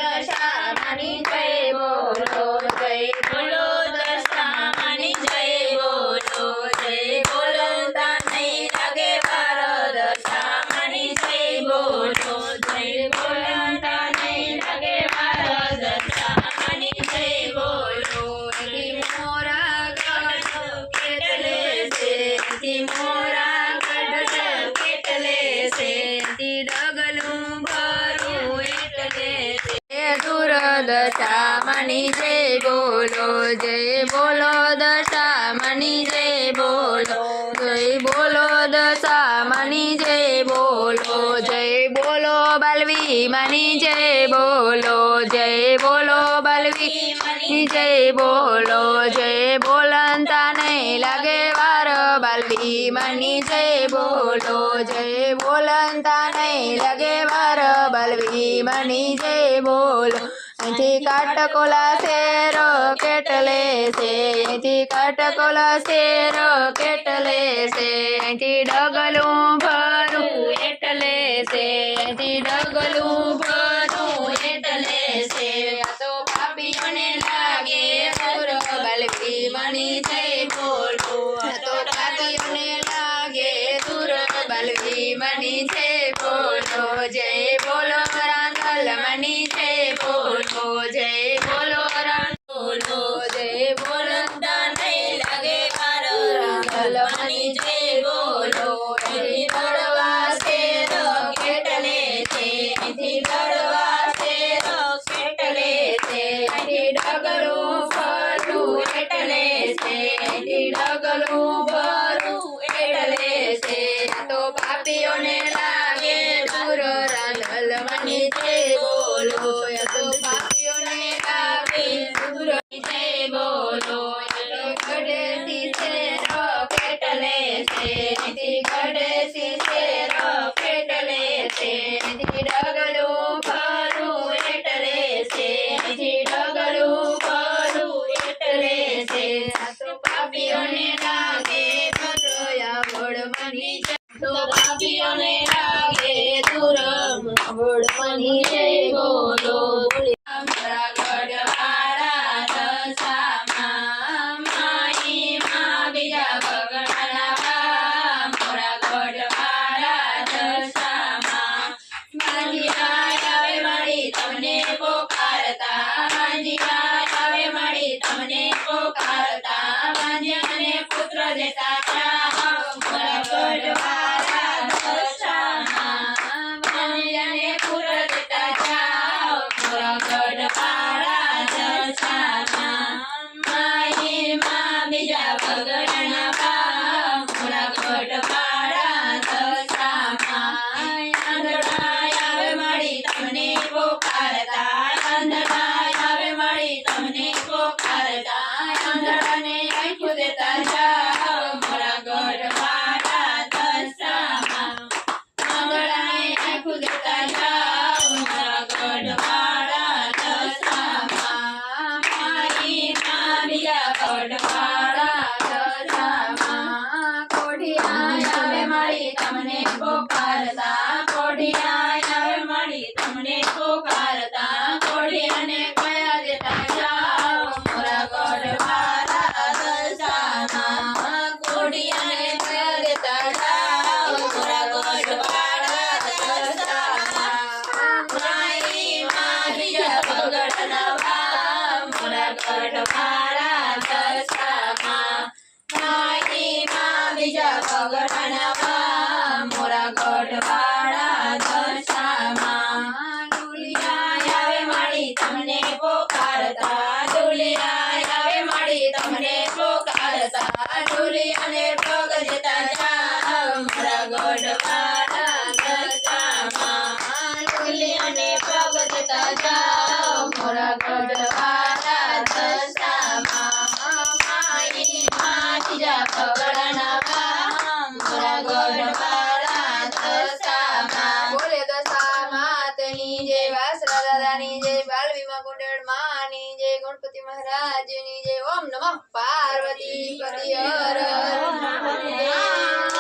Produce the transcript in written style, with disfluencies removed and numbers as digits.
દશામાની જય બોલો, જય બોલો દશામાની જય બોલો, જય બોલતા નહીં લાગે વાર દશામાની જય બોલો, જય બોલતા નહીં લાગે વાર દશામાની જય બોલો. એથી મોરા ગઢ કેટલે છે, એથી મોરા ગઢ કેટલે છે, એથી ડગલું ભરું એટલે છે. દૂર દશામાની જય બોલો, જય બોલો દશામાની જય બોલો, જય બોલો દશામાની જય બોલો, જય બોલો બાલવી માની જય બોલો, જય બોલો બાલવી માની જય બોલો, જય બોલતા નહીં લાગે વાર બાલવી માની જય બોલો, જય બોલતા નહીં લાગે વાર બાલવી માની જય બોલો. અહીંથી કાટકોલા શેરો કેટલે છે, અહીંથી કાટકોલા શેરો કેટલે છે, અહીંથી ડગલું ભરું એટલે છે, અહીંથી ડગલું ભરું એટલે છે. આ તો પાપીઓને લાગે દૂર બાલવી માની જય બોલો, આ તો પાપીઓને લાગે દૂર બાલવી માની જય બોલો, જય બોલો રાંધલ માની જય બોલો, જય બોલો બોલો, જય બોલતા નહીં લાગે વાર રાંધલ માની જય બોલો. એથી લડવા શેર કેટલે છે, એથી લડવા શેર કેટલે છે, એથી ડગલું ભરું એટલે છે, એથી ડગલું ભરું એટલે છે. આ તો પાપીઓને લાગે દૂર રાંધલ માની જય બોલો, આ તો પાપીઓને લાગે દૂર જય બોલો. ગઢેથી શેરો કેટલે છે, એથી ગઢેથી શેરો કેટલે છે, એથી ડગલું ભરું એટલે છે, એથી ડગલું ભરું એટલે છે. આ તો પાપીઓને લાગે દૂર માની જય, તો પાપીઓને લાગે દૂર માની જય બોલો. અમારા ગઢવાળા દશામાં માઈ માં બીજા બગડાના, મોરા ગઢવાળા દશામાં માંજીયા આવે મારી તમને પોકારતા, માંજીયા આવે મારી તમને પોકારતા, માંજીયાને પુત્ર દેતા જાઓ મોરા ગઢવાળા દશામાં, માંજીયાને પુત્ર દેતા જાઓ મોરા ગઢવાળા દશામાં. માઈ માં બીજા બગડાના બા મોરા ગઢવાળા દશામાં, આંધળા આવે મારી તમને પોકારતા, આંધળા આવે મારી તમને પોકારતા, આંધળાને આંખું દેતા જાઓ મોરા ગઢવાળા દશામાં, આંધળાને આંખું દેતા જાઓ મોરા ગઢવાળા દશામાં. માઈ માં બીજા ગઢવાળા દશામાં, કોઢિયા આવે મારી તમને પોકારતા, કોઢિયા આવે મારી તમને પોકારતા, કોઢિયાને કયા દેતા જાઓ મોરા ગઢવાળા દશામાં, કોઢિયાને કયા દેતા જાઓ મોરા ગઢવાળા દશામાં. માઈ માં બીજા બગડના બા મોરા ગઢવાળા દશામાં, માઈ માં બીજા બગડના બા મોરા ગઢવાળા દશામાં. ડુલિયા આવે મારી તમને પોકારતા, ડુલિયા આવે મારી તમને પોકારતા, ડુલિયાને પગ દેતા જાઓ મોરા ગઢવાળા દશામાં, ડુલિયાને પગ દેતા જાઓ મોરા ગઢવાળા દશામાં. માઈ માં બીજા બગડાના બા મોરા ગઢવાળા દશામાં. બોલે દશામાતની જય, વાસરા દાદાની જય, બાલવીમાં કુંડળ માની જય, ગણપતિ મહારાજની જય. ઓમ નમઃ પાર્વતી પતિ હર હર મહાદેવ.